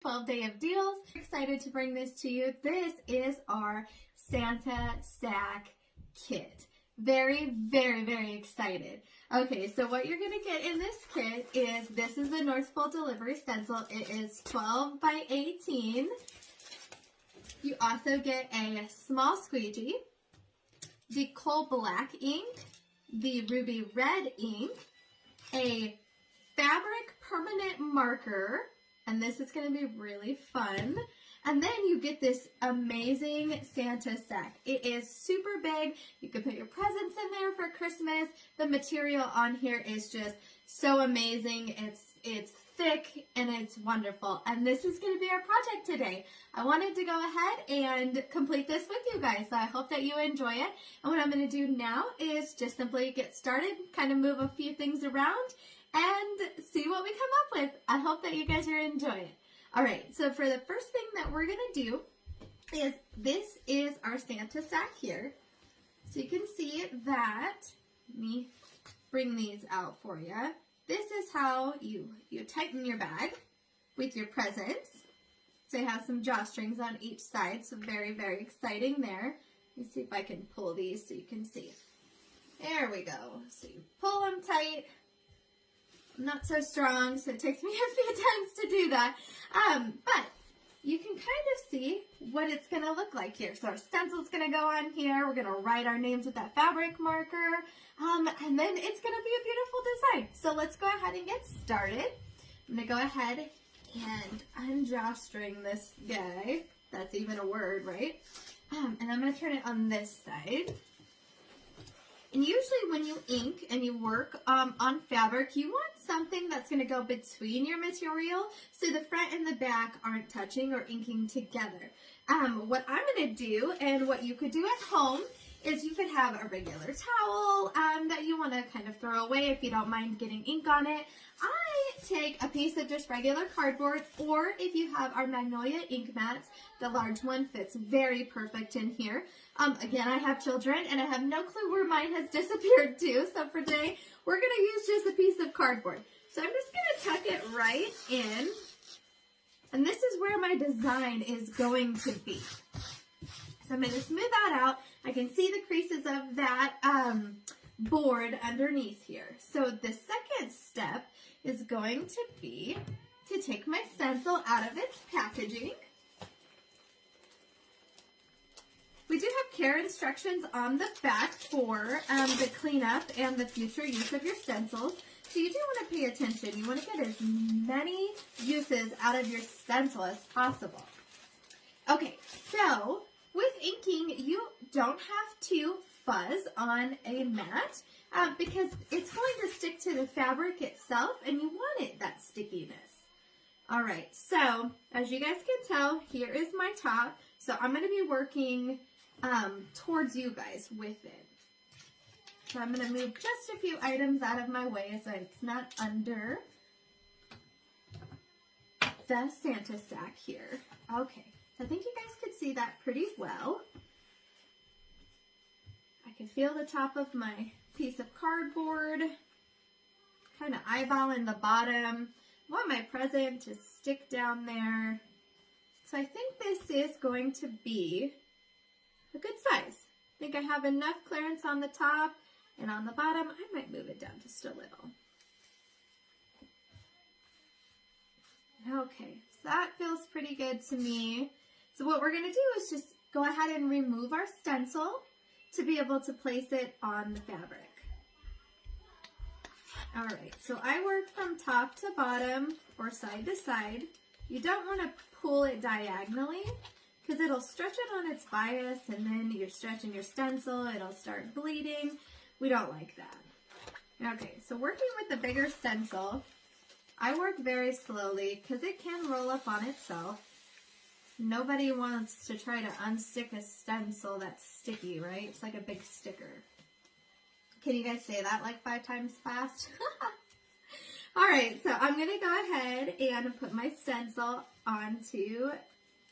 12-day of deals. Excited to bring this to you. This is our Santa sack kit. Very, very, very excited. Okay, so what you're going to get in this kit is, this is the North Pole delivery stencil. It is 12 by 18. You also get a small squeegee, the coal black ink, the ruby red ink, a fabric permanent marker, and this is going to be really fun. And then you get this amazing Santa sack. It is super big. You can put your presents in there for Christmas. The material on here is just so amazing. It's thick and it's wonderful. And this is going to be our project today. I wanted to go ahead and complete this with you guys. So I hope that you enjoy it. And what I'm going to do now is just simply get started, kind of move a few things around, and see what we come up with. I hope that you guys are enjoying it. All right, so for the first thing that we're going to do is, this is our Santa sack here. So you can see that, let me bring these out for you. This is how you tighten your bag with your presents. So it has some drawstrings on each side, so very, very exciting there. Let me see if I can pull these so you can see. There we go. So you pull them tight. Not so strong, so it takes me a few times to do that. But you can kind of see what it's going to look like here. So our stencil's going to go on here. We're going to write our names with that fabric marker. And then it's going to be a beautiful design. So let's go ahead and get started. I'm going to go ahead and undrawstring this guy. That's even a word, right? And I'm going to turn it on this side. And usually when you ink and you work on fabric, you want something that's going to go between your material so the front and the back aren't touching or inking together. What I'm going to do, and what you could do at home, is you could have a regular towel that you want to kind of throw away if you don't mind getting ink on it. I take a piece of just regular cardboard, or if you have our Magnolia ink mats, the large one fits very perfect in here. Again, I have children and I have no clue where mine has disappeared to, so for today we're going to use just a piece of cardboard. So I'm just going to tuck it right in, and this is where my design is going to be. So I'm going to smooth that out. I can see the creases of that board underneath here. So the second step is going to be to take my stencil out of its packaging. We do have care instructions on the back for the cleanup and the future use of your stencils. So you do want to pay attention. You want to get as many uses out of your stencil as possible. Okay, so with inking, you don't have to fuzz on a mat because it's going to stick to the fabric itself, and you want it that stickiness. All right, so as you guys can tell, here is my top. So I'm going to be working towards you guys with it. So I'm going to move just a few items out of my way so it's not under the Santa sack here. Okay, so I think you guys could see that pretty well. I can feel the top of my piece of cardboard, kind of eyeballing the bottom. I want my present to stick down there. So I think this is going to be a good size. I think I have enough clearance on the top, and on the bottom, I might move it down just a little. Okay, so that feels pretty good to me. So what we're going to do is just go ahead and remove our stencil to be able to place it on the fabric. All right, so I worked from top to bottom or side to side. You don't want to pull it diagonally because it'll stretch it on its bias, and then you're stretching your stencil, it'll start bleeding. We don't like that. Okay, so working with the bigger stencil, I work very slowly because it can roll up on itself. Nobody wants to try to unstick a stencil that's sticky, right? It's like a big sticker. Can you guys say that like 5 times fast? All right, so I'm going to go ahead and put my stencil onto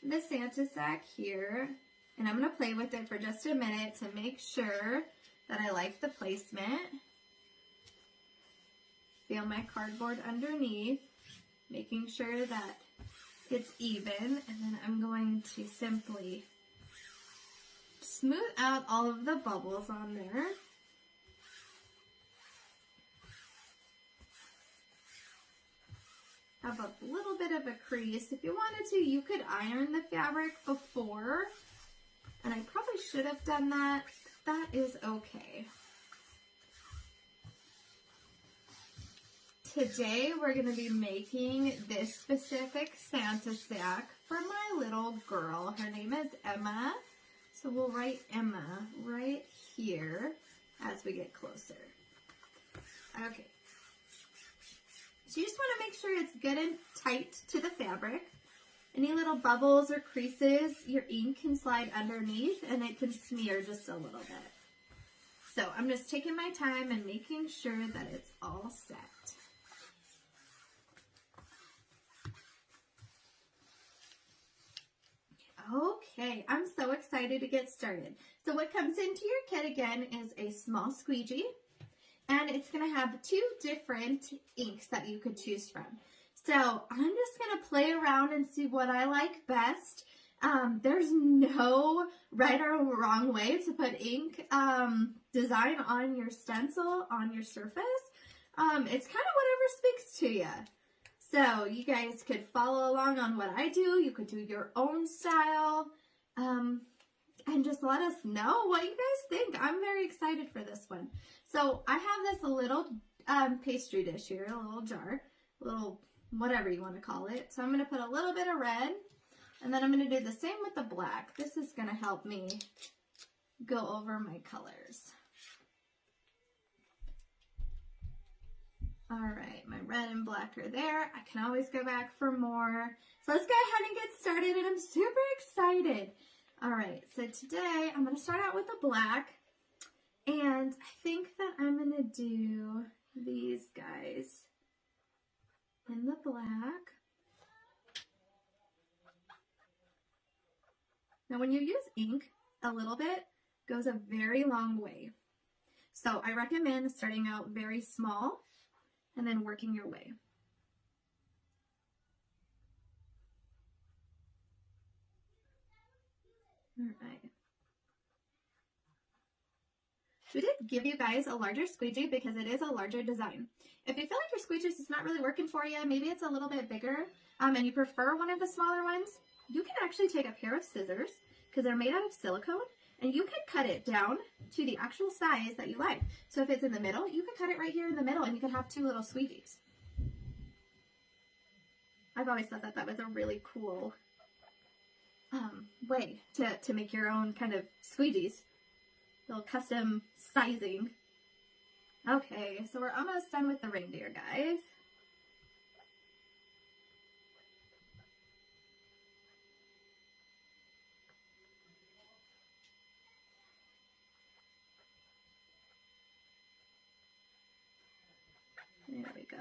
the Santa sack here. And I'm going to play with it for just a minute to make sure that I like the placement. Feel my cardboard underneath, making sure that gets even, and then I'm going to simply smooth out all of the bubbles on there. Have a little bit of a crease. If you wanted to, you could iron the fabric before, and I probably should have done that. That is okay. Today we're going to be making this specific Santa sack for my little girl. Her name is Emma, so we'll write Emma right here as we get closer. Okay. So you just want to make sure it's good and tight to the fabric. Any little bubbles or creases, your ink can slide underneath and it can smear just a little bit. So I'm just taking my time and making sure that it's all set. Okay, I'm so excited to get started. So what comes into your kit again is a small squeegee, and it's going to have 2 different inks that you could choose from. So I'm just going to play around and see what I like best. There's no right or wrong way to put ink design on your stencil, on your surface. It's kind of whatever speaks to you. So you guys could follow along on what I do. You could do your own style. And just let us know what you guys think. I'm very excited for this one. So I have this little pastry dish here, a little jar, a little whatever you want to call it. So I'm going to put a little bit of red, and then I'm going to do the same with the black. This is going to help me go over my colors. All right, my red and black are there. I can always go back for more. So let's go ahead and get started, and I'm super excited. All right, so today I'm going to start out with the black, and I think that I'm going to do these guys in the black. Now when you use ink, a little bit goes a very long way. So I recommend starting out very small and then working your way. All right. So we did give you guys a larger squeegee because it is a larger design. If you feel like your squeegee is not really working for you, maybe it's a little bit bigger, and you prefer one of the smaller ones, you can actually take a pair of scissors because they're made out of silicone, and you can cut it down to the actual size that you like. So if it's in the middle, you can cut it right here in the middle, and you can have 2 little squeegees. I've always thought that that was a really cool way to make your own kind of squeegees. Little custom sizing. Okay, so we're almost done with the reindeer, guys. There we go.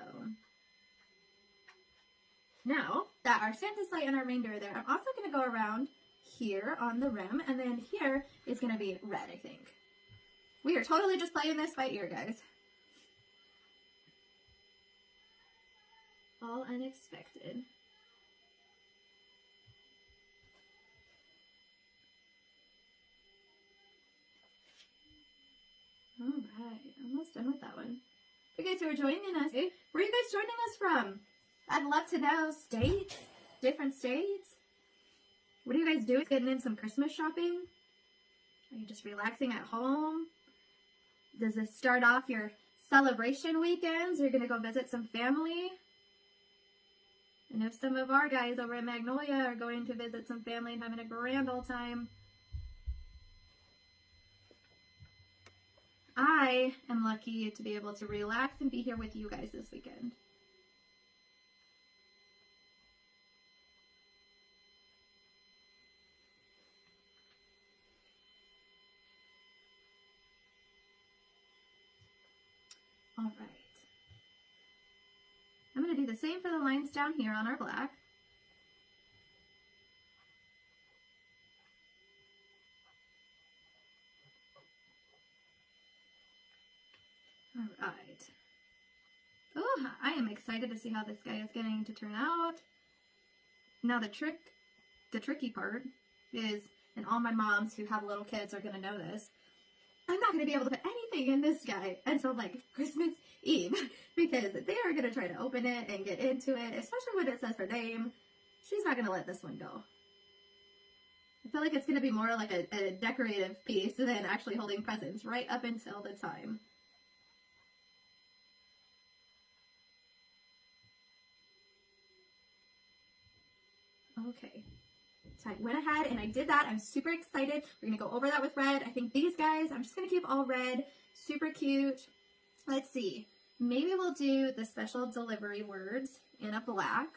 Now that our Santa sleigh and our reindeer are there, I'm also going to go around here on the rim, and then here is going to be red, I think. We are totally just playing this by ear, guys. All unexpected. All right, almost done with that one. Okay, so we're joining us. Where are you guys joining us from? I'd love to know. States? Different states? What are you guys doing? Getting in some Christmas shopping? Are you just relaxing at home? Does this start off your celebration weekends? You're going to go visit some family? I know some of our guys over at Magnolia are going to visit some family and having a grand old time. I am lucky to be able to relax and be here with you guys this weekend. All right. I'm going to do the same for the lines down here on our black. All right. Oh, I am excited to see how this guy is going to turn out. Now the tricky part is, and all my moms who have little kids are going to know this, I'm not going to be able to put anything in this guy until like Christmas Eve because they are going to try to open it and get into it, especially when it says her name. She's not going to let this one go. I feel like it's going to be more like a decorative piece than actually holding presents right up until the time. Okay. So I went ahead and I did that. I'm super excited. We're going to go over that with red. I think these guys, I'm just going to keep all red. Super cute. Let's see. Maybe we'll do the special delivery words in a black.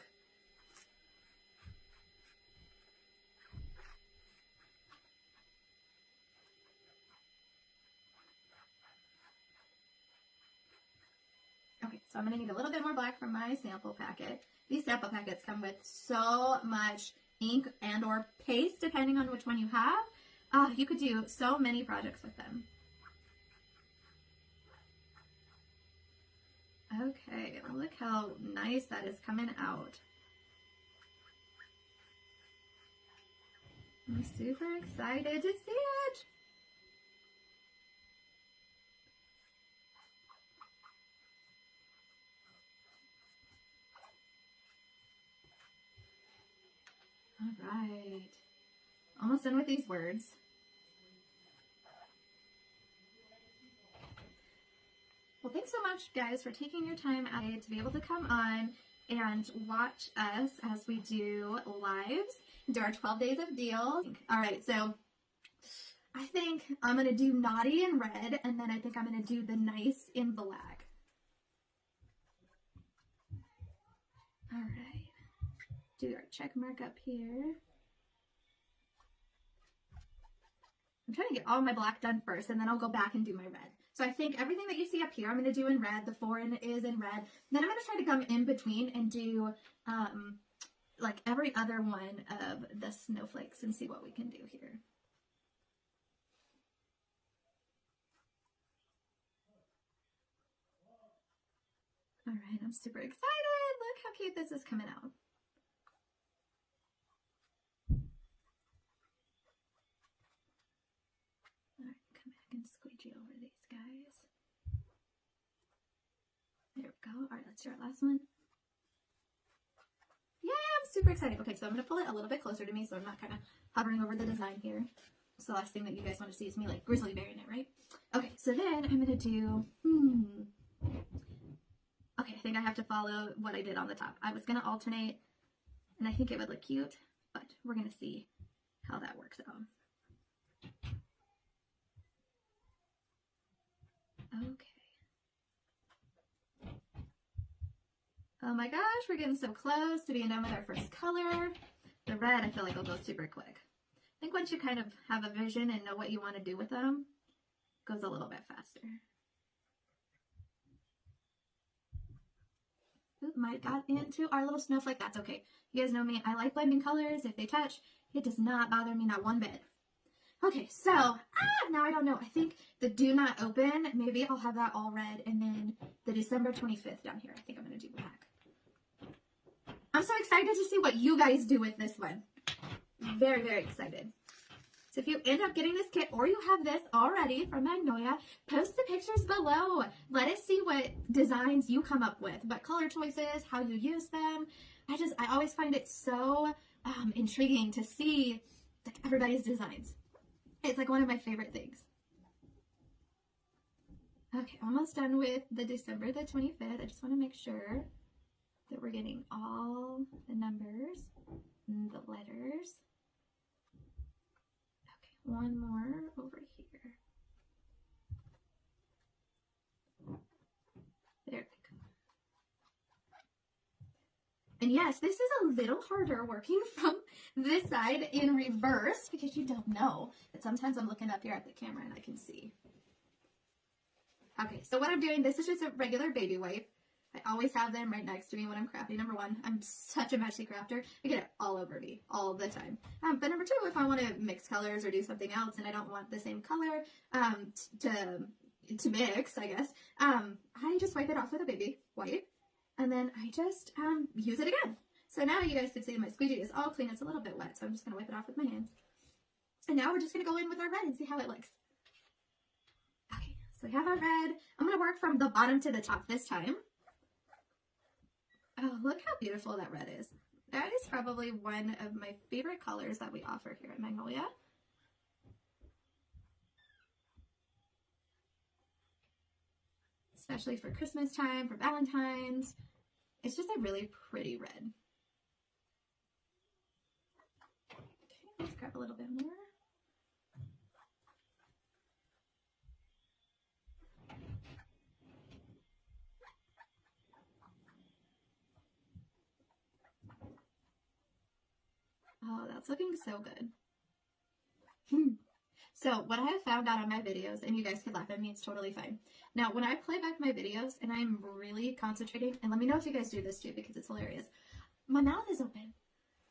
Okay, so I'm going to need a little bit more black from my sample packet. These sample packets come with so much ink and or paste, depending on which one you have. You could do so many projects with them. Okay, look how nice that is coming out. I'm super excited to see it. All right, almost done with these words. Well, thanks so much, guys, for taking your time out to be able to come on and watch us as we do lives, do our 12 days of deals. All right, so I think I'm going to do naughty in red, and then I think I'm going to do the nice in black. All right, do our check mark up here. I'm trying to get all my black done first, and then I'll go back and do my red. So I think everything that you see up here, I'm going to do in red. The 4 is in red. Then I'm going to try to come in between and do like every other one of the snowflakes and see what we can do here. All right, I'm super excited. Look how cute this is coming out. All right, come back and squeegee over these guys. There we go. All right, let's do our last one. Yeah, I'm super excited. Okay, so I'm going to pull it a little bit closer to me so I'm not kind of hovering over the design here. It's the last thing that you guys want to see is me like grizzly bearing it, right? Okay, so then I'm going to do, okay, I think I have to follow what I did on the top. I was going to alternate, and I think it would look cute, but we're going to see how that works out. Okay. Oh my gosh, we're getting so close to being done with our first color. The red, I feel like will go super quick. I think once you kind of have a vision and know what you want to do with them, it goes a little bit faster. Oop, might got into our little snowflake. That's okay. You guys know me. I like blending colors. If they touch, it does not bother me, not one bit. Okay, so, now I don't know. I think the do not open, maybe I'll have that all red, and then the December 25th down here, I think I'm going to do black. I'm so excited to see what you guys do with this one. Very, very excited. So if you end up getting this kit or you have this already from Magnolia, post the pictures below. Let us see what designs you come up with, what color choices, how you use them. I always find it so intriguing to see like, everybody's designs. It's like one of my favorite things. Okay, almost done with the December the 25th. I just want to make sure that we're getting all the numbers and the letters. Okay, one more over here. There we go. And yes, this is a little harder working from this side in reverse because you don't know. But sometimes I'm looking up here at the camera and I can see. Okay, so what I'm doing, this is just a regular baby wipe. I always have them right next to me when I'm crafting. Number one, I'm such a messy crafter. I get it all over me all the time. But number two, if I want to mix colors or do something else and I don't want the same color to mix, I guess, I just wipe it off with a baby wipe. And then I just use it again. So now you guys can see my squeegee is all clean. It's a little bit wet, so I'm just going to wipe it off with my hands. And now we're just going to go in with our red and see how it looks. Okay, so we have our red. I'm going to work from the bottom to the top this time. Oh, look how beautiful that red is. That is probably one of my favorite colors that we offer here at Magnolia. Especially for Christmas time, for Valentine's. It's just a really pretty red. Okay, let's grab a little bit more. Oh, that's looking so good. So what I have found out on my videos, and you guys could laugh at me, it's totally fine. Now, when I play back my videos and I'm really concentrating, and let me know if you guys do this too because it's hilarious, my mouth is open.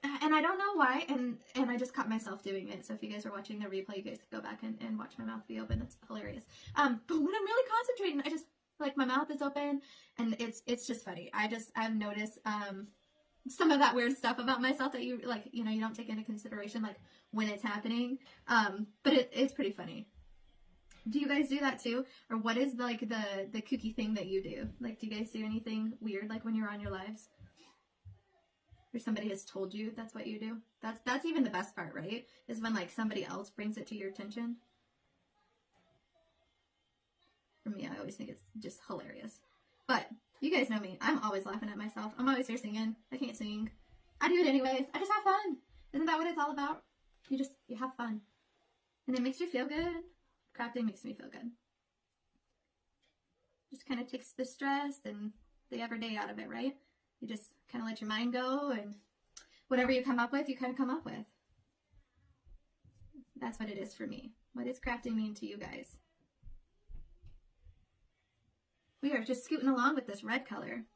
And I don't know why, and I just caught myself doing it. So if you guys are watching the replay, you guys could go back and watch my mouth be open. It's hilarious. But when I'm really concentrating, I just, like, my mouth is open, and it's just funny. I've noticed, some of that weird stuff about myself that you, like, you know, you don't take into consideration, like, when it's happening. But it's pretty funny. Do you guys do that too? Or what is, like, the kooky thing that you do? Like, do you guys do anything weird, like, when you're on your lives? Or somebody has told you that's what you do? That's even the best part, right? Is when, like, somebody else brings it to your attention. For me, I always think it's just hilarious. But you guys know me. I'm always laughing at myself. I'm always here singing. I can't sing. I do it anyways. I just have fun. Isn't that what it's all about? You have fun. And it makes you feel good. Crafting makes me feel good. Just kind of takes the stress and the everyday out of it, right? You just kind of let your mind go, and whatever you come up with, you kind of come up with. That's what it is for me. What does crafting mean to you guys? We are just scooting along with this red color.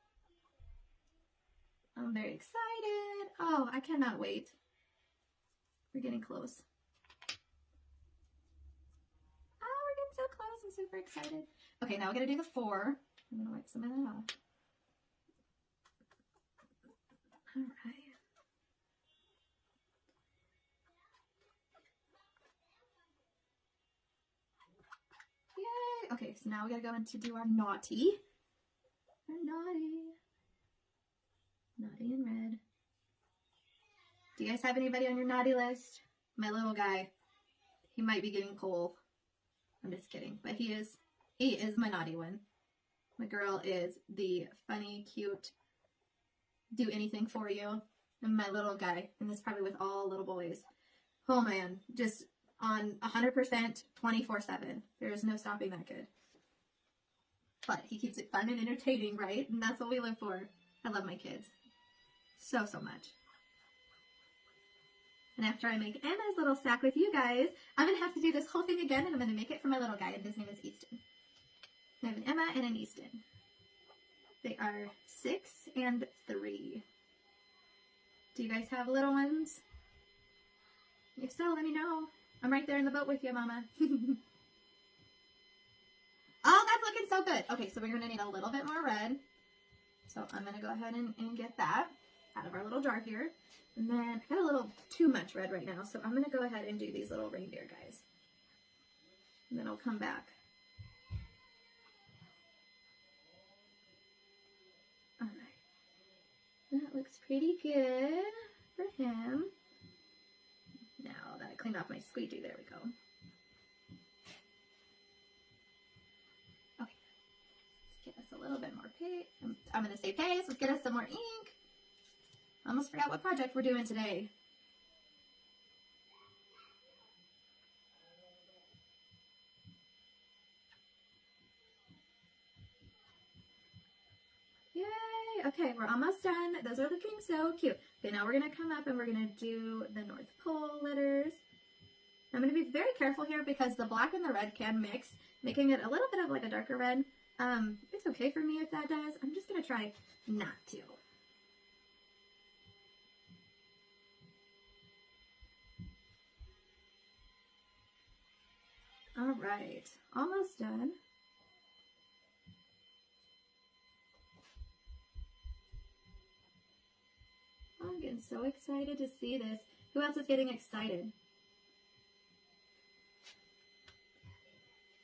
I'm very excited. Oh, I cannot wait. We're getting close. Oh, we're getting so close. I'm super excited. Okay, now we're going to do the 4. I'm going to wipe some of that off. All right. Yay! Okay, so now we gotta go into do our naughty. Our naughty. Naughty and red. Do you guys have anybody on your naughty list? My little guy. He might be getting coal. I'm just kidding. But he is my naughty one. My girl is the funny, cute, do anything for you. And my little guy, and this is probably with all little boys. Oh man, just on 100%, 24/7. There is no stopping that kid. But he keeps it fun and entertaining, right? And that's what we live for. I love my kids. So much. And after I make Emma's little sack with you guys, I'm going to have to do this whole thing again, and I'm going to make it for my little guy, and his name is Easton. I have an Emma and an Easton. They are 6 and 3. Do you guys have little ones? If so, let me know. I'm right there in the boat with you, Mama. Oh, that's looking so good. Okay, so we're going to need a little bit more red. So I'm going to go ahead and get that out of our little jar here. And then I got a little too much red right now, so I'm going to go ahead and do these little reindeer guys. And then I'll come back. All right. That looks pretty good for him. Now that I cleaned off my squeegee, there we go. Okay. Let's get us a little bit more paste. I'm going to say paste. Let's get us some more ink. I almost forgot what project we're doing today. Yay! Okay, we're almost done. Those are looking so cute. Okay, now we're going to come up and we're going to do the North Pole letters. I'm going to be very careful here because the black and the red can mix, making it a little bit of like a darker red. It's okay for me if that does. I'm just going to try not to. All right, almost done. so excited to see this. Who else is getting excited?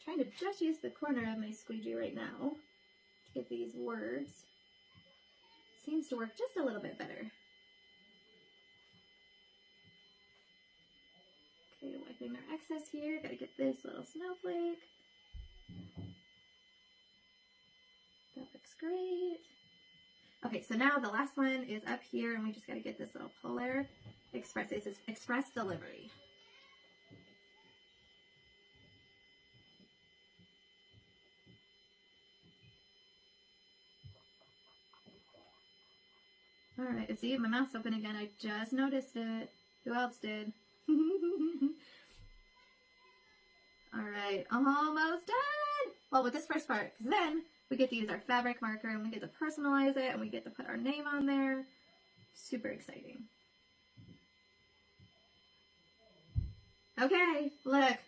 I'm trying to just use the corner of my squeegee right now to get these words. Seems to work just a little bit better. Okay, wiping our excess here. Gotta get this little snowflake. That looks great. Okay, so now the last one is up here, and we just gotta get this little polar express. It says express delivery. All right, see, my mouth's open again. I just noticed it. Who else did? All right, almost done. Well, with this first part, because then we get to use our fabric marker and we get to personalize it and we get to put our name on there. Super exciting. Okay, look,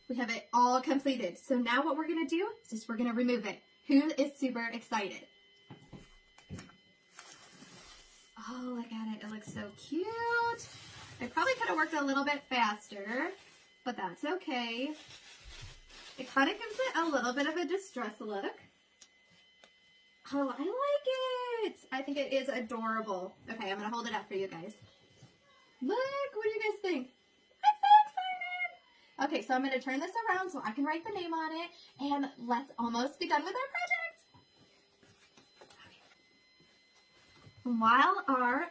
we have it all completed. So now what we're gonna do is just we're gonna remove it. Who is super excited? Oh, look at it. It looks so cute. I probably could have worked a little bit faster, but that's okay. It kind of gives it a little bit of a distress look. Oh, I like it. I think it is adorable. Okay, I'm going to hold it up for you guys. Look, what do you guys think? I'm so excited. Okay, so I'm going to turn this around so I can write the name on it, and let's almost be done with our project. While our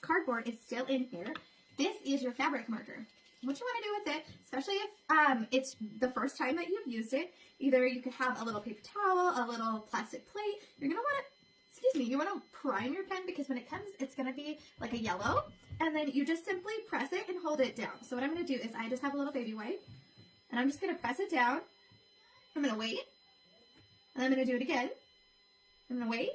cardboard is still in here, this is your fabric marker. What you want to do with it, especially if it's the first time that you've used it, either you could have a little paper towel, a little plastic plate. You're going to want to, you want to prime your pen because when it comes, it's going to be like a yellow. And then you just simply press it and hold it down. So what I'm going to do is I just have a little baby wipe, and I'm just going to press it down. I'm going to wait, and I'm going to do it again. I'm going to wait.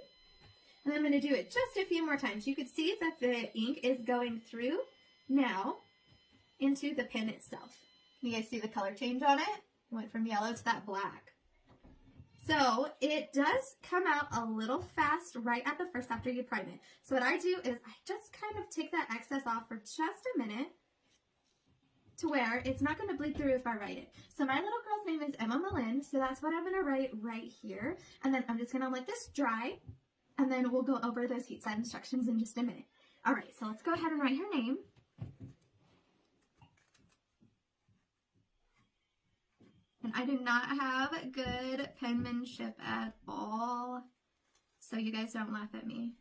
And I'm going to do it just a few more times. You can see that the ink is going through now into the pen itself. Can you guys see the color change on it? It went from yellow to that black. So it does come out a little fast right at the first after you prime it. So what I do is I just kind of take that excess off for just a minute to where it's not going to bleed through if I write it. So my little girl's name is Emma Malin, so that's what I'm going to write right here. And then I'm just going to let this dry. And then we'll go over those heat set instructions in just a minute. All right, so let's go ahead and write her name. And I do not have good penmanship at all, so you guys don't laugh at me.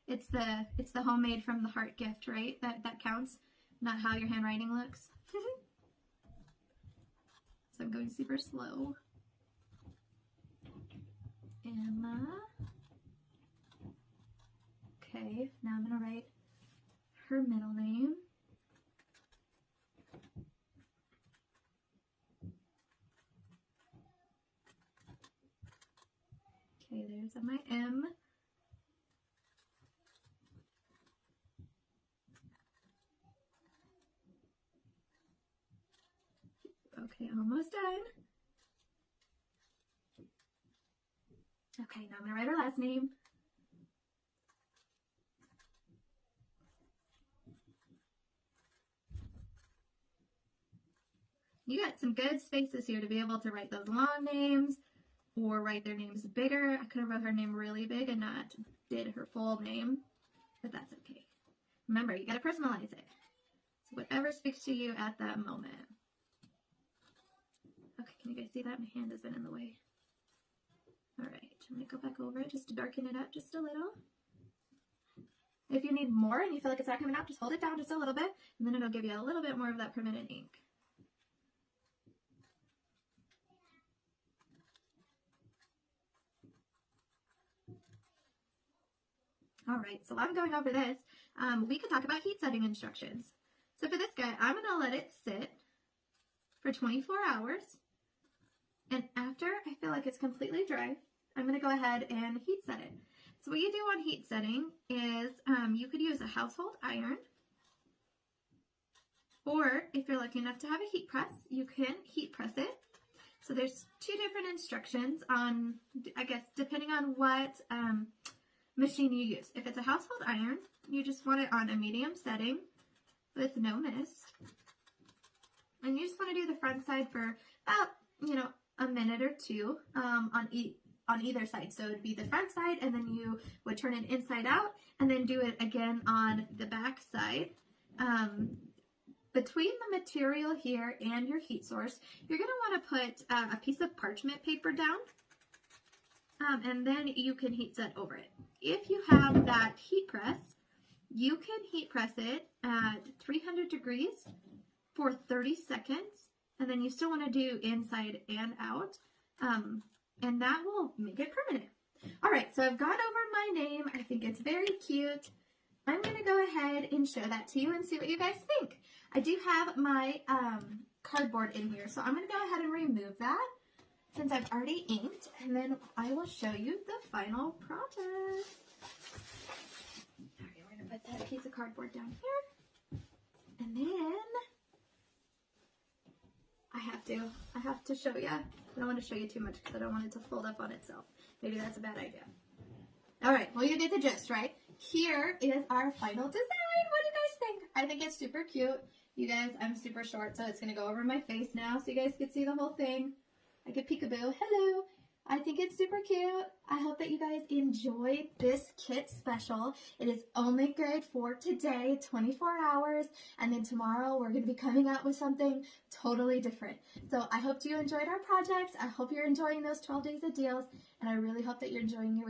It's the homemade from the heart gift, right? That counts, not how your handwriting looks. So I'm going super slow. Emma. Okay, now I'm going to write her middle name. Okay, there's my M. Okay, almost done. Okay, now I'm going to write her last name. You got some good spaces here to be able to write those long names or write their names bigger. I could have wrote her name really big and not did her full name, but that's okay. Remember, you got to personalize it. So whatever speaks to you at that moment. Okay, can you guys see that? My hand has been in the way. All right, I'm going to go back over it just to darken it up just a little. If you need more and you feel like it's not coming out, just hold it down just a little bit, and then it'll give you a little bit more of that permanent ink. All right, so while I'm going over this, we could talk about heat setting instructions. So for this guy, I'm going to let it sit for 24 hours. And after I feel like it's completely dry, I'm going to go ahead and heat set it. So what you do on heat setting is you could use a household iron. Or if you're lucky enough to have a heat press, you can heat press it. So there's two different instructions on, I guess, depending on what machine you use. If it's a household iron, you just want it on a medium setting with no mist. And you just want to do the front side for about, you know, a minute or two on either side. So it would be the front side, and then you would turn it inside out, and then do it again on the back side. Between the material here and your heat source, you're going to want to put a piece of parchment paper down, and then you can heat set over it. If you have that heat press, you can heat press it at 300 degrees for 30 seconds, and then you still want to do inside and out, and that will make it permanent. All right, so I've gone over my name. I think it's very cute. I'm going to go ahead and show that to you and see what you guys think. I do have my cardboard in here, so I'm going to go ahead and remove that since I've already inked, and then I will show you the final product. Okay, we're going to put that piece of cardboard down here, and then I have to show you. I don't want to show you too much because I don't want it to fold up on itself. Maybe that's a bad idea. All right, well, you get the gist, right? Here is our final design. What do you guys think? I think it's super cute. You guys, I'm super short, so it's going to go over my face now so you guys can see the whole thing. I get peekaboo. Hello. I think it's super cute. I hope that you guys enjoyed this kit special. It is only good for today, 24 hours, and then tomorrow we're going to be coming out with something totally different. So I hope you enjoyed our projects. I hope you're enjoying those 12 days of deals, and I really hope that you're enjoying your week.